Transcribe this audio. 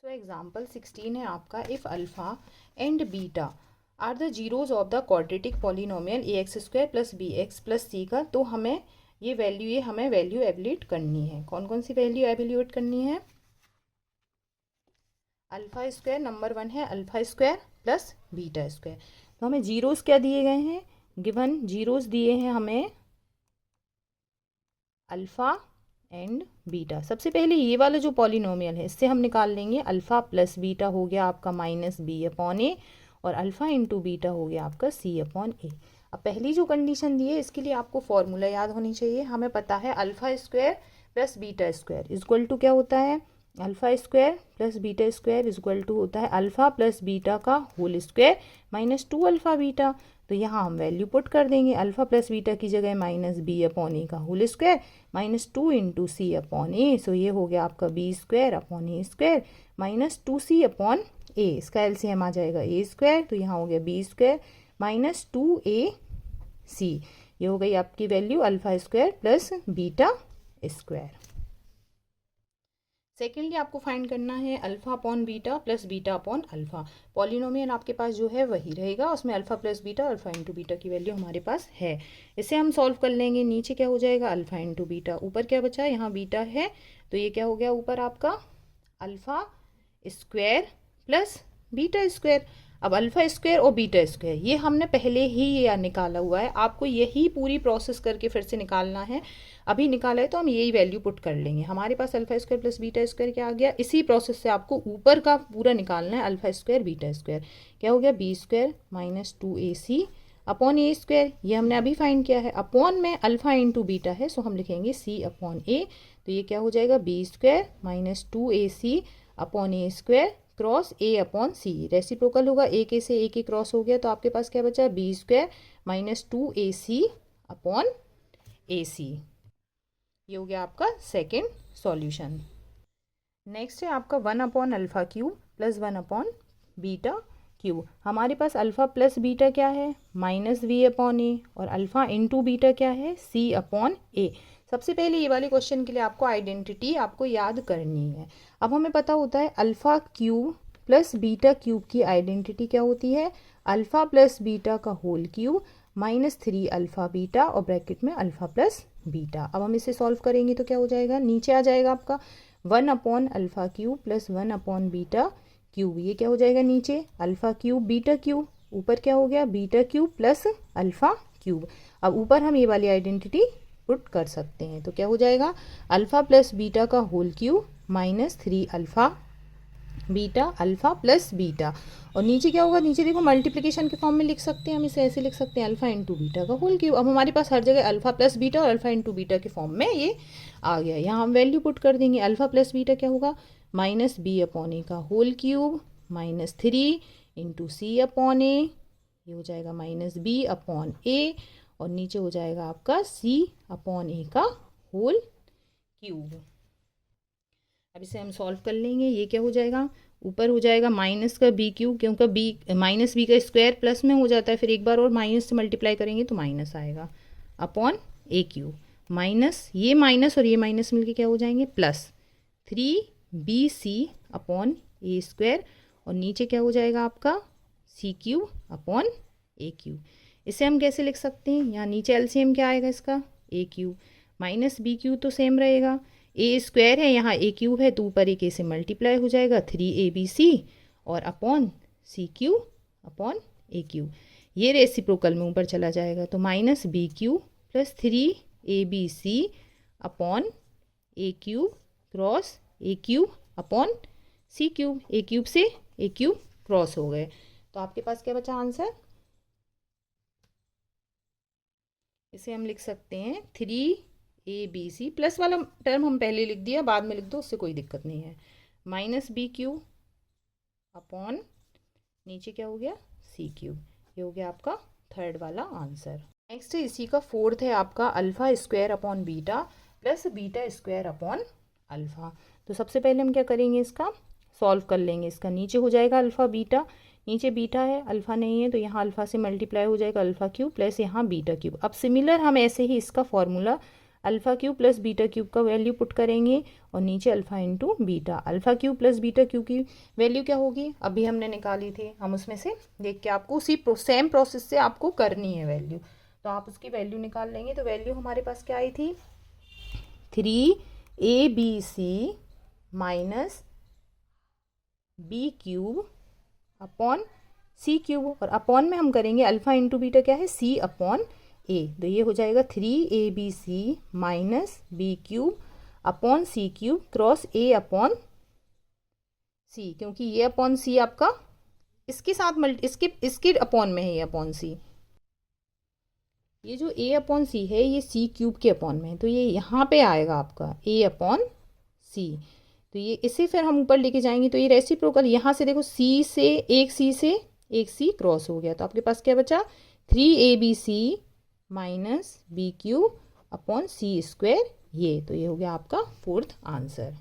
तो एग्जाम्पल 16 है आपका, if alpha and beta are the zeros of the quadratic polynomial a x square plus b x plus c का, तो हमें हमें वैल्यू एवल्यूएट करनी है। कौन कौन सी वैल्यू एवल्यूएट करनी है? अल्फ़ा स्क्वायर, नंबर 1 है alpha square plus beta square. तो हमें जीरोस क्या दिए गए हैं? गिवन जीरोस दिए हैं हमें अल्फ़ा एंड बीटा। सबसे पहले ये वाला जो पॉलिनोमियल है इससे हम निकाल लेंगे अल्फ़ा प्लस बीटा हो गया आपका माइनस बी अपॉन ए, और अल्फ़ा इंटू बीटा हो गया आपका सी अपॉन ए। अब पहली जो कंडीशन दी है इसके लिए आपको फॉर्मूला याद होनी चाहिए। हमें पता है alpha square plus beta square equal to क्या होता है? Alpha square plus beta square equal to होता है अल्फ़ा प्लस बीटा का whole square minus 2 alpha beta. तो यहाँ हम वैल्यू पुट कर देंगे, अल्फ़ा प्लस बीटा की जगह माइनस बी अपॉन ए का होल स्क्वायर माइनस 2 इंटू सी अपॉन ए। सो ये हो गया आपका बी स्क्वायर अपॉन ए स्क्वायर माइनस 2c अपॉन ए। इसका एलसीएम आ जाएगा ए स्क्वायर, तो यहाँ हो गया बी स्क्वायर माइनस 2ac। ये हो गई आपकी value alpha square plus beta square. Secondly आपको फाइंड करना है alpha upon beta plus beta upon alpha. Polynomial आपके पास जो है वही रहेगा, उसमें alpha plus beta, alpha into beta की वैल्यू हमारे पास है। इसे हम सॉल्व कर लेंगे। नीचे क्या हो जाएगा? अल्फ़ा इंटू बीटा, ऊपर क्या बचा? यहाँ बीटा है, तो ये क्या हो गया ऊपर आपका alpha square plus beta square. अब अल्फ़ा स्क्वायर और बीटा स्क्वायर ये हमने पहले ही ये निकाला हुआ है, आपको यही पूरी प्रोसेस करके फिर से निकालना है। अभी निकाला है तो हम यही वैल्यू पुट कर लेंगे। हमारे पास alpha square plus beta square क्या आ गया? इसी प्रोसेस से आपको ऊपर का पूरा निकालना है। अल्फ़ा स्क्वायर बीटा स्क्वायर क्या हो गया? B square minus 2ac upon ए स्क्वायर, ये हमने अभी फाइंड किया है। अपॉन में अल्फ़ा इंटू बीटा है, सो हम लिखेंगे सी अपॉन ए। तो ये क्या हो जाएगा? B square minus 2ac upon ए स्क्वायर क्रॉस ए अपॉन सी। रेसिप्रोकल होगा, ए के से ए के क्रॉस हो गया, तो आपके पास क्या बचा? B square minus 2ac upon a c. ये हो गया आपका सेकेंड सॉल्यूशन। नेक्स्ट है आपका 1 upon alpha cube plus 1 upon beta cube. हमारे पास अल्फ़ा प्लस बीटा क्या है? माइनस वी अपॉन ए, और अल्फ़ा इंटू बीटा क्या है? सी अपॉन ए। सबसे पहले ये वाले क्वेश्चन के लिए आपको आइडेंटिटी आपको याद करनी है। अब हमें पता होता है alpha cube plus beta cube की आइडेंटिटी क्या होती है? अल्फ़ा प्लस बीटा का whole cube minus 3 alpha beta और ब्रैकेट में अल्फ़ा प्लस बीटा। अब हम इसे सॉल्व करेंगे तो क्या हो जाएगा? नीचे आ जाएगा आपका 1 upon alpha cube plus 1 upon beta cube. ये क्या हो जाएगा? नीचे अल्फ़ा क्यूब बीटा क्यूब, ऊपर क्या हो गया? Beta cube plus alpha cube. अब ऊपर हम ये वाली आइडेंटिटी पुट कर सकते हैं, तो क्या हो जाएगा? अल्फ़ा प्लस बीटा का whole cube minus 3 alpha beta alpha plus beta, और नीचे क्या होगा? नीचे देखो मल्टीप्लिकेशन के फॉर्म में लिख सकते हैं, हम इसे ऐसे लिख सकते हैं अल्फ़ा इंटू बीटा का होल क्यूब। अब हमारे पास हर जगह अल्फ़ा प्लस बीटा और अल्फ़ा इंटू बीटा के फॉर्म में ये आ गया। यहाँ हम वैल्यू पुट कर देंगे। अल्फ़ा प्लस बीटा क्या होगा? माइनस बी अपॉन ए का होल क्यूब माइनस 3 इंटू सी अपॉन ए, ये हो जाएगा माइनस बी अपॉन ए, और नीचे हो जाएगा आपका सी अपॉन ए का होल क्यूब। अब इसे हम सॉल्व कर लेंगे। ये क्या हो जाएगा? ऊपर हो जाएगा माइनस का बी क्यूब, क्योंकि बी माइनस बी का स्क्वायर प्लस में हो जाता है, फिर एक बार और माइनस से मल्टीप्लाई करेंगे तो माइनस आएगा अपॉन ए क्यूब, माइनस ये माइनस और ये माइनस मिलके क्या हो जाएंगे? प्लस 3bc अपॉन ए स्क्वायर, और नीचे क्या हो जाएगा आपका? सी क्यूब अपॉन ए क्यूब। इसे हम कैसे लिख सकते हैं? यहाँ नीचे एलसीएम क्या आएगा इसका? ए क्यूब माइनस बी क्यूब तो सेम रहेगा, ए स्क्वायर है, यहाँ ए क्यूब है तो ऊपर एक ए से मल्टीप्लाई हो जाएगा 3abc और upon c cube upon a cube. ये रेसिप्रोकल में ऊपर चला जाएगा, तो minus b cube plus 3abc upon a cube cross a cube upon c cube. A cube से ए क्यूब क्रॉस हो गए, तो आपके पास क्या बचा आंसर? इसे हम लिख सकते हैं 3abc, प्लस वाला टर्म हम पहले लिख दिया, बाद में लिख दो, उससे कोई दिक्कत नहीं है, माइनस बी क्यूब अपॉन नीचे क्या हो गया? सी क्यूब। ये हो गया आपका थर्ड वाला आंसर। नेक्स्ट है इसी का फोर्थ है आपका alpha square upon beta plus beta square upon alpha. तो सबसे पहले हम क्या करेंगे? इसका सॉल्व कर लेंगे। इसका नीचे हो जाएगा अल्फ़ा बीटा, नीचे बीटा है अल्फ़ा नहीं है, तो यहाँ अल्फ़ा से मल्टीप्लाई हो जाएगा अल्फ़ा क्यूब प्लस यहाँ बीटा क्यूब। अब सिमिलर हम ऐसे ही इसका formula alpha cube plus beta cube का वैल्यू पुट करेंगे और नीचे alpha into beta. Alpha cube plus beta cube की वैल्यू क्या होगी, अभी हमने निकाली थी, हम उसमें से देख के आपको उसी सेम प्रोसेस से आपको करनी है वैल्यू, तो आप उसकी वैल्यू निकाल लेंगे। तो वैल्यू हमारे पास क्या आई थी, 3ABC minus b cube upon c cube, और अपॉन में हम करेंगे अल्फ़ा इंटू बीटा क्या है, सी अपॉन ए। तो ये हो जाएगा 3ABC minus b cube upon c cube cross ए अपॉन सी, क्योंकि ये अपॉन सी आपका इसके साथ इसके अपॉन में है, ये अपॉन सी, ये जो ए अपॉन सी है ये सी क्यूब के अपॉन में है, तो ये यहाँ पे आएगा आपका ए अपॉन सी। तो ये इसे फिर हम ऊपर लेके जाएंगे तो ये रेसिप्रोकल, यहाँ से देखो सी से एक सी क्रॉस हो गया, तो आपके पास क्या बचा, 3ABC minus b cube upon c square, ये तो ये हो गया आपका फोर्थ आंसर।